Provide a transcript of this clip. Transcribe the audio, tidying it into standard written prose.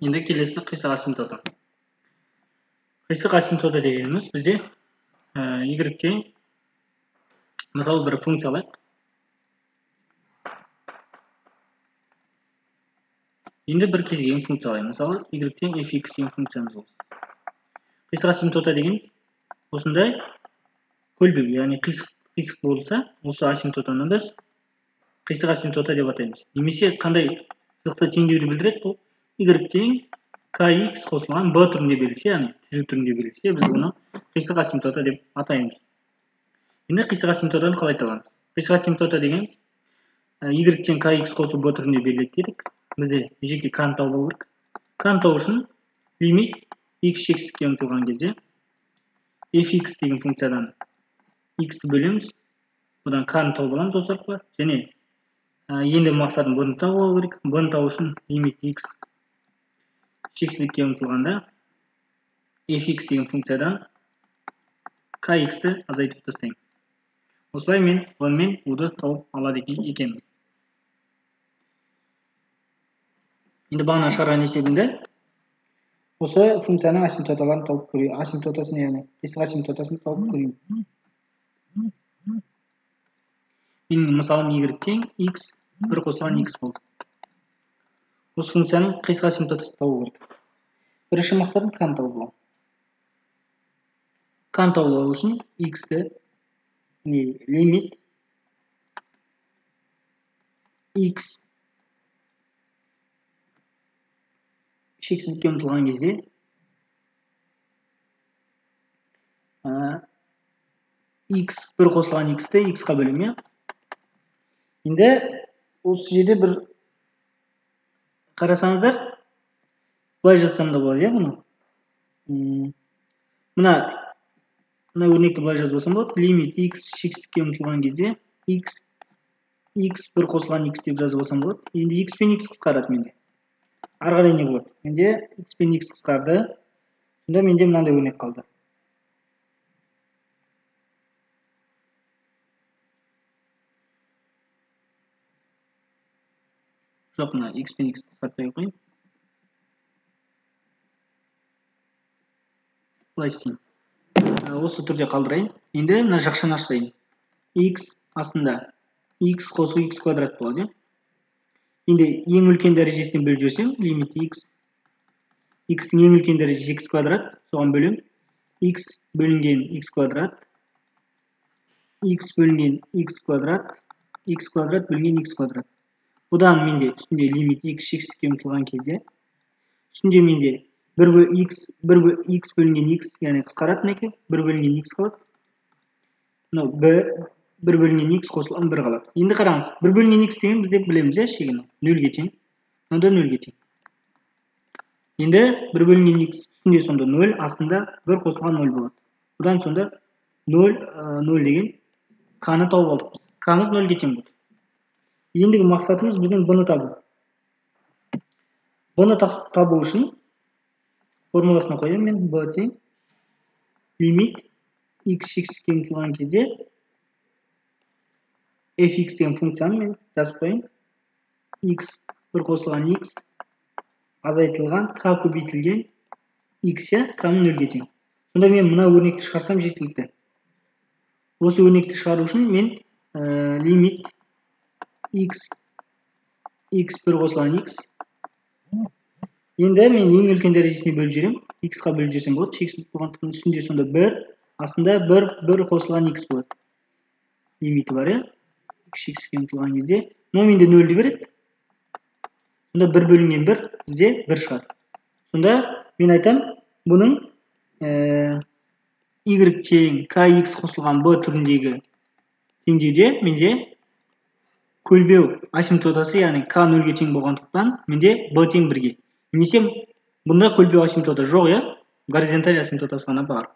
Енді келесі қисық асимптота. Қисық асимптота дегеніміз бізде y тең мысалы бір функция алайық. Енді бір кезген функция алайық. Мысалы y тең fx деген функциямыз болсын. Қисық асимптота деген осындай көлбеу, яғни қисық болса, осы асимптотаны біз қисық асимптота деп атаймыз. Немесе қандай сызықты теңдеуді білдіреді? Бұл y тең kx қосылған b түрінде берілсе, яғни түзу түрінде берілсе, біз оны қисық асимптота деп атаймыз. Енді қисық асимптотаны қалай табамыз? Қисық асимптота деген y тең kx қосу b түрінде беріледі дедік. Бізде жеке k-ны табу керек. K-ны табу үшін лимит x шексіздікке ұмтылған кезде fx деген функциядан x-ті бөлеміз. Бұдан k-ны тауып аламыз осы арқылы. Және енді мақсатым b-ны табу керек. B-ны табу үшін лимит x шексіздікке ұмтылғанда fx деген функциядан kx-ті азайтып тастаймын. Осылай мен b мен u-ды тауып алады екенмін. Енді бағана шығарған есебінде осы функцияның асимптоталарын тауып көрейін. Асимптотасын, яғни қисық асимптотасын тауып көрейін. Менің мысалым y тең x бір қосылған x болды. Осы функцияның қисық асимптотасын табу керек. Бірінші мақсатым k-ны тауып алу. K-ны тауып алу үшін x-ті лимит x шексіздікке ұмтылған кезде x бір қосылған x-ті x-қа бөлемей. Енді осы жерде бір қарасаңыздар, былай жазсам да болады, бұны. Мына өрнекті былай жазбасам болады. Лимит x шексіздікке ұмтылған кезде x бір қосылған x деп жазбасам болады. Енді x пен x қысқарады менде. Ары қарай не болады? Менде x пен x қысқарды. Сонда менде мынандай өрнек қалды. Жоқ, мына x пен x қысқартпай қойын. Былай істейін. Осы түрде қалдырайын. Енді мына жақшаны ашайын. X астында x қосу x квадрат болады. Енді ең үлкен дәрежесіне бөліп жіберсем, лимит x-тің ең үлкен дәрежесі x квадрат, соған бөлем. X бөлінген x квадрат, x бөлінген x квадрат, x квадрат бөлінген x квадрат. Бұдан менде үстінде лимит x шексіздікке ұмтылған кезде, үстінде менде x бөлінген x, яғни қысқарады екен, 1 бөлінген x қалады. Мынау 1 бөлінген x қосылған 1 қалады. Енді қараңыз, 1 бөлінген x деген бізде білеміз, шегіні 0-ге тең. Мынау 0-ге тең. Енді 1 бөлінген x үстінде сонда 0, астында 1 қосылған 0 болады. Бұдан сонда 0 деген k-ны тауып алдық. K-мыз 0-ге тең болды. Ендігі мақсатымыз біздің b-ны табу. B-ны табу үшін формуласына қоямын мен. B тең лимит x шексіздікке ұмтылған кезде fx деген функцияны мен жазып қояйын. X бір қосылған x азайтылған k көбейтілген x, k-ның 0-ге тең. Сонда мен мына өрнекті шығарсам жеткілікті. Осы өрнекті шығару үшін мен лимит x бір қосылған x. Енді мен ең үлкен дәрежесіне бөліп жіберем. X-қа бөліп жіберсем болады. Шексіздік болғандықтан үстінде сонда 1, астында 1 қосылған x болады. Лимиті бар, x шексіздікке ұмтылған кезде. Мынау менде 0-ді береді. Сонда 1 бөлінген 1 бізде 1 шығады. Сонда мен айтам, бұның y тең kx қосылған b түріндегі теңдеуде менде көлбеу асимптотасы, яғни k 0-ге тең болғандықтан менде b тең 1-ге. Немесе бұнда көлбеу асимптота жоқ, горизонталь асимптотасы ғана бар.